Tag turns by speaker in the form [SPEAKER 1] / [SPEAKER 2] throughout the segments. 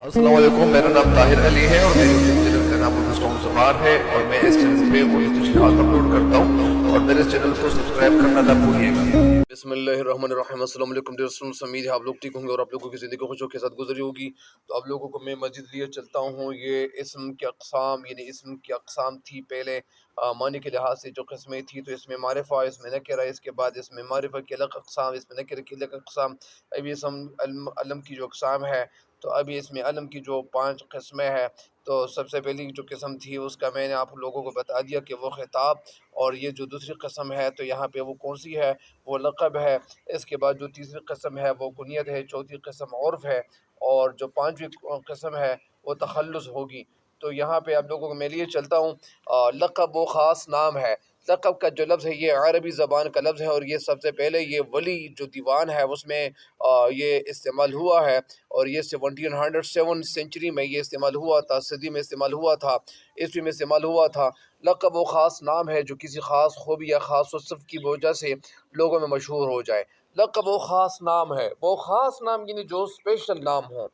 [SPEAKER 1] अस्सलाम वालेकुम, मेरा नाम ताहिर अली है और मेरे यूट्यूब चैनल का नाम ज़ुबार है और मैं इस चैनल पे उर्दू शिखात अपलोड करता हूँ और मेरे चैनल को सब्सक्राइब करना ना भूलिएगा। बिस्मिल्लाहिर्रहमानिर्रहीम। अस्सलाम वालेकुम डियर स्टूडेंट्स, उम्मीद है आप लोग ठीक होंगे और आप लोगों की ज़िंदगी खुशियों के साथ गुजरी होगी। तो आप लोगों को मैं मस्जिद लिए चलता हूँ। ये इस्म की अक़साम यानी इस्म की अक़साम थी पहले मानी के लिहाज से जो किस्में थी, तो इसमें मारिफा, इसमें नकिरा, इसके बाद इसमें मारिफा की अलग अक़साम, इसमें नकिरा की अलग अक़साम। अभी इसम अलम की जो अक़साम है, तो अभी इसमें अलम की जो 5 किस्में हैं। तो सबसे पहली जो किस्म थी उसका मैंने आप लोगों को बता दिया कि वो खिताब, और ये जो दूसरी किस्म है तो यहाँ पे वो कौन सी है, वो लक़ब है। इसके बाद जो तीसरी किस्म है वो कुनियत है, चौथी किस्म उर्फ़ है, और जो पाँचवीं किस्म है वो तखल्लुस होगी। तो यहाँ पे आप लोगों को मैं लिए चलता हूँ। लक़ब वो ख़ास नाम है। लक़ब का जो लफ्ज़ है ये अरबी ज़बान का लफ्ज़ है, और ये सबसे पहले ये वली जो दीवान है उसमें ये इस्तेमाल हुआ है, और ये 1707 सेंचुरी में ये इस्तेमाल हुआ था, सदी में इस्तेमाल हुआ था, ईस्वी में इस्तेमाल हुआ था। लक़ब वो ख़ास नाम है जो किसी ख़ास खूबी या ख़ास वصف की वजह से लोगों में मशहूर हो जाए। लक़ब वो ख़ास नाम है, वो ख़ास नाम यानी जो स्पेशल नाम हो,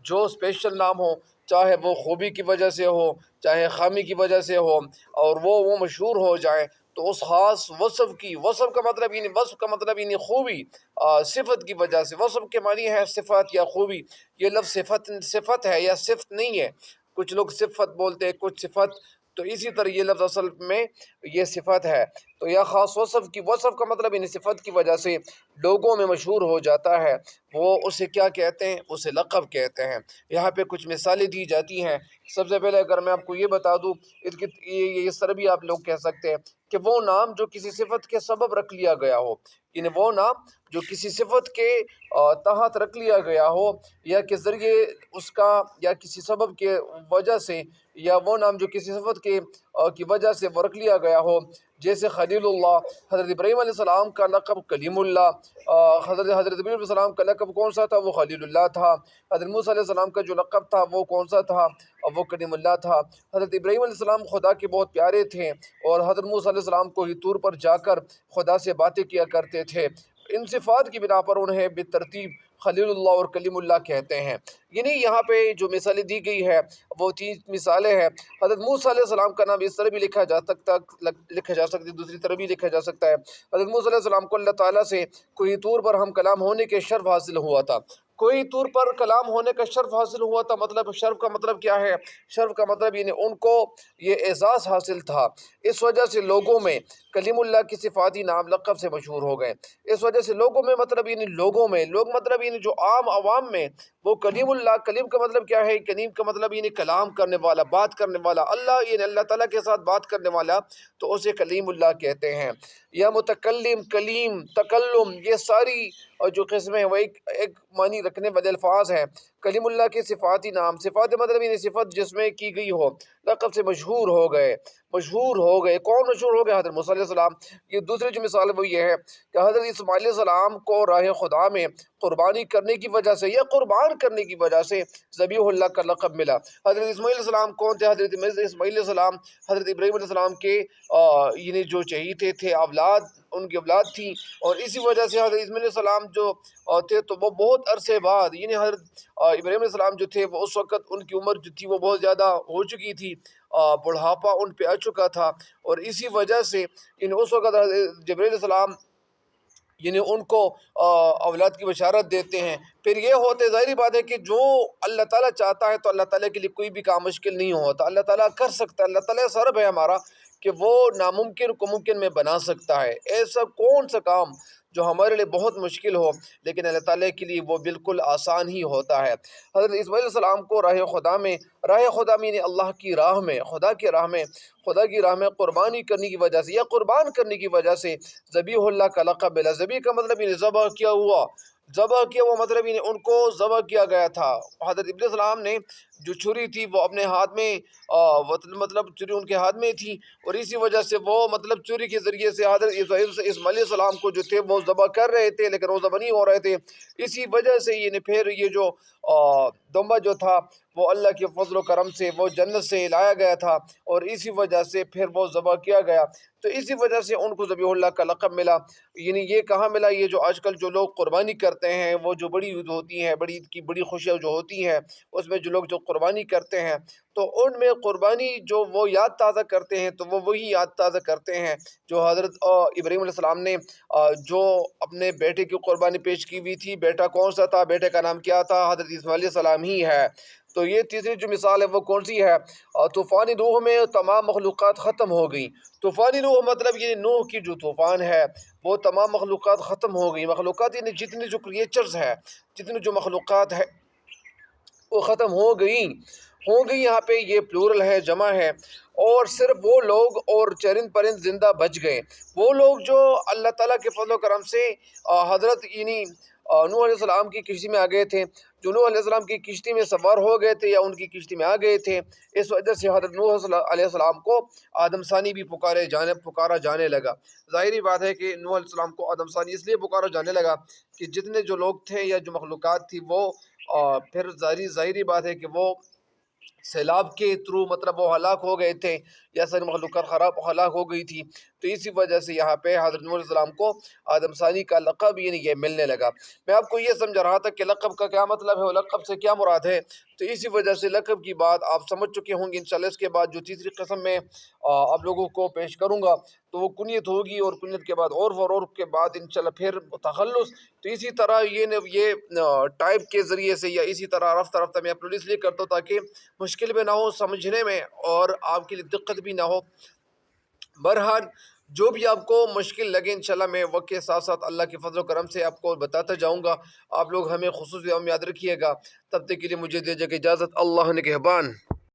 [SPEAKER 1] जो स्पेशल नाम हो, चाहे वो खूबी की वजह से हो, चाहे खामी की वजह से हो, और वो मशहूर हो जाए, तो उस ख़ास वصف की, वصف का मतलब यानी वصف का मतलब यानी खूबी, सिफत की वजह से। वصف के मानी है सिफत या खूबी। ये लफ्ज़ सिफत है या सिफत नहीं है। कुछ लोग सिफत बोलते हैं, कुछ सिफत। तो इसी तरह ये लफ्ज़ असल में ये सिफत है। तो यह ख़ास वصف की, वصف का मतलब यानी सिफत की वजह से लोगों में मशहूर हो जाता है, वो उसे क्या कहते हैं, उसे लक़ब कहते हैं। यहाँ पे कुछ मिसालें दी जाती हैं। सबसे पहले अगर मैं आपको ये बता दूँ, इसकी ये इस तरह भी आप लोग कह सकते हैं कि वो नाम जो किसी सिफत के सबब रख लिया गया हो, यानी वो नाम जो किसी सिफत के तहत रख लिया गया हो, या के ज़रिए उसका, या किसी सबब के वजह से, या वो नाम जो किसी सिफत के की वजह से रख लिया गया हो। जैसे खलीलुल्लाह, हज़रत इब्राहीम अलैहिस्सलाम का लक़ब कलीमुल्लाह। हज़रत इब्राहीम अलैहिस्सलाम का लक़ब कौन सा था, वो खलीलुल्लाह था। हज़रत मूसा अलैहिस्सलाम का जो लक़ब था वो कौन सा था, वो कलीमुल्लाह था। हज़रत इब्राहीम अलैहिस्सलाम खुदा के बहुत प्यारे थे, और हज़रत मूसा अलैहिस्सलाम को ही तूर पर जाकर खुदा से बातें किया करते थे। इन सिफ़ात की बिना पर उन्हें बेतरतीब खलीलुल्लाह और कलीमुल्लाह कहते हैं। यानी यहाँ पे जो मिसालें दी गई है वो 3 मिसालें हैं। हज़रत मूसा अलैहिस्सलाम का नाम इस तरह भी लिखा जा सकता, दूसरी तरह भी लिखा जा सकता है। हज़रत मूसा अलैहिस्सलाम को अल्लाह ताला से कोई तूर पर हम कलाम होने के शर्फ हासिल हुआ था। कोई तूर पर कलाम होने का शर्फ हासिल हुआ था, मतलब शर्फ का मतलब क्या है? शर्फ का मतलब यानी उनको ये एज़ाज़ हासिल था। इस वजह से लोगों में कलीमुल्लाह की सिफ़ाती नाम लक़ब से मशहूर हो गए। इस वजह से लोगों में, मतलब यानी लोगों में, लोग मतलब यानी जो आम आवाम में वो कलीमुल्लाह, कलीम का मतलब क्या है? कलीम का मतलब यानी कलाम करने वाला, बात करने वाला, अल्लाह यानी अल्लाह ताला के साथ बात करने वाला, तो उसे कलीमुल्लाह कहते हैं। या मुतकल्लिम, कलीम, तकल्लुम, ये सारी और जो किस्में हैं वो एक मानी रखने वाले अल्फाज हैं। कलीमुल्लाह के सिफ़ाती नाम, सिफ़ात मतलब यानी सिफ़त जिसमें की गई हो, लक़ब से मशहूर हो गए, मशहूर हो गए। कौन मशहूर हो गया? हज़रत मूसा अलैहिस्सलाम। ये दूसरी जो मिसाल है वो ये है कि हज़रत इस्माईल अलैहिस्सलाम को राह खुदा में क़ुरबानी करने की वजह से, या क़ुरबान करने की वजह से ज़बीहुल्लाह का लक़ब मिला। हज़रत इस्माईल अलैहिस्सलाम कौन थे? हज़रत इस्माईल अलैहिस्सलाम हज़रत इब्राहीम अलैहिस्सलाम के यानी जो चहीते थे, औलाद, उनकी औलाद थी, और इसी वजह से हज़रत इस्माईल अलैहिस्सलाम जो थे, तो वो बहुत अरसे बाद, यानी हज़रत इब्राहीम अलैहिस्सलाम जो थे वो उस वक़्त उनकी उम्र जो थी वो बहुत ज़्यादा हो चुकी थी, बुढ़ापा उन पे आ चुका था, और इसी वजह से इन उस वक़्त जिब्रील अलैहिस्सलाम यानी उनको औलाद की बशारत देते हैं। फिर ये होते, ज़ाहिर बात है कि जो अल्लाह ताला चाहता है तो अल्लाह ताला के लिए कोई भी काम मुश्किल नहीं होता। अल्लाह ताला कर सकता है, अल्लाह ताला सर्व है हमारा कि वो नामुमकिन को मुमकिन में बना सकता है। ऐसा कौन सा काम जो हमारे लिए बहुत मुश्किल हो, लेकिन अल्लाह ताला के लिए वो बिल्कुल आसान ही होता है। हज़रत इस्माईल अलैहिस्सलाम को राह खुदा में, यानी अल्लाह की राह में, खुदा की राह में क़ुरबानी करने की वजह से, या क़ुरबान करने की वजह से ज़बीहुल्लाह का लक़ब मिला। ज़बी का मतलब यानी ज़बह किया हुआ, ज़बह किया हुआ मतलब यानी उनको ज़बह किया गया था। हज़रत इब्राहीम अलैहिस्सलाम ने जो छुरी थी वो अपने हाथ में, मतलब छुरी उनके हाथ में थी, और इसी वजह से वो मतलब छुरी के ज़रिए से हज़रत इस्माईल अलैहिस्सलाम को जो थे वो ज़बह कर रहे थे, लेकिन वो ज़बह नहीं हो रहे थे। इसी वजह से ये फिर ये जो दुम्बा जो था وہ اللہ کے فضل و کرم سے وہ جنت سے لایا گیا تھا، اور اسی وجہ سے پھر وہ ذبح کیا گیا، تو اسی وجہ سے ان کو ذبیح اللہ کا لقب ملا۔ یعنی یہ کہاں ملا؟ یہ جو آج کل جو لوگ قربانی کرتے ہیں، وہ جو بڑی عید ہوتی ہے، بڑی عید کی بڑی خوشیاں جو ہوتی ہیں، اس میں جو لوگ جو قربانی کرتے ہیں، تو ان میں قربانی جو وہ یاد تازہ کرتے ہیں، تو وہ وہی یاد تازہ کرتے ہیں جو حضرت ابراہیم علیہ السلام نے جو اپنے بیٹے کی قربانی پیش کی ہوئی تھی۔ بیٹا کون سا تھا؟ بیٹے کا نام کیا تھا؟ حضرت اسماعیل علیہ السلام ہی ہے۔ تو یہ تیسری جو مثال ہے وہ کون سی ہے؟ طوفان نوح میں تمام مخلوقات ختم ہو گئی۔ طوفان نوح مطلب یہ نوح کی جو طوفان ہے وہ تمام مخلوقات ختم ہو گئی۔ مخلوقات یعنی جتنی جو کریچرز ہے، جتنی جو مخلوقات ہے وہ ختم ہو گئی یہاں پہ یہ پلورل ہے، جمع ہے، اور صرف وہ لوگ اور چرند پرند زندہ بچ گئے، وہ لوگ جو اللہ تعالیٰ کے فضل و کرم سے حضرت یعنی نوح علیہ السلام کی کشتی میں آ گئے تھے، جو نوح علیہ السلام کی کشتی میں سوار ہو گئے تھے یا ان کی کشتی میں آ گئے تھے، اس وجہ سے حضرت نوح علیہ السلام کو آدم ثانی بھی پکارا جانے لگا۔ ظاہری بات ہے کہ نوح علیہ السلام کو آدم ثانی اس لیے پکارا جانے لگا کہ جتنے جو لوگ تھے یا جو مخلوقات تھی وہ پھر ظاہری بات ہے کہ وہ سیلاب کے تھرو مطلب وہ ہلاک ہو گئے تھے، یا ساری مخلوقات ہلاک ہو گئی تھی، تو اسی وجہ سے یہاں پہ حضرت نوح علیہ السلام کو آدم ثانی کا لقب یعنی یہ ملنے لگا۔ میں آپ کو یہ سمجھا رہا تھا کہ لقب کا کیا مطلب ہے اور لقب سے کیا مراد ہے، تو اسی وجہ سے لقب کی بات آپ سمجھ چکے ہوں گے۔ انشاءاللہ اس کے بعد جو تیسری قسم میں آپ لوگوں کو پیش کروں گا تو وہ کنیت ہوگی، اور کنیت کے بعد اور کے بعد انشاءاللہ پھر تخلص۔ تو اسی طرح یہ ٹائپ کے ذریعے سے یا اسی طرح رفتہ رفتہ میں اپلوڈ اس لیے کرتا ہوں تاکہ مشکل بھی نہ ہو سمجھنے میں اور آپ کے لیے دقت بھی نہ ہو۔ بہرحال جو بھی آپ کو مشکل لگے انشاءاللہ میں وقت کے ساتھ ساتھ اللہ کے فضل و کرم سے آپ کو بتاتا جاؤں گا۔ آپ لوگ ہمیں خصوصی یاد رکھیے گا۔ تب تک کے لیے مجھے دیجیے اجازت۔ اللہ نگہبان۔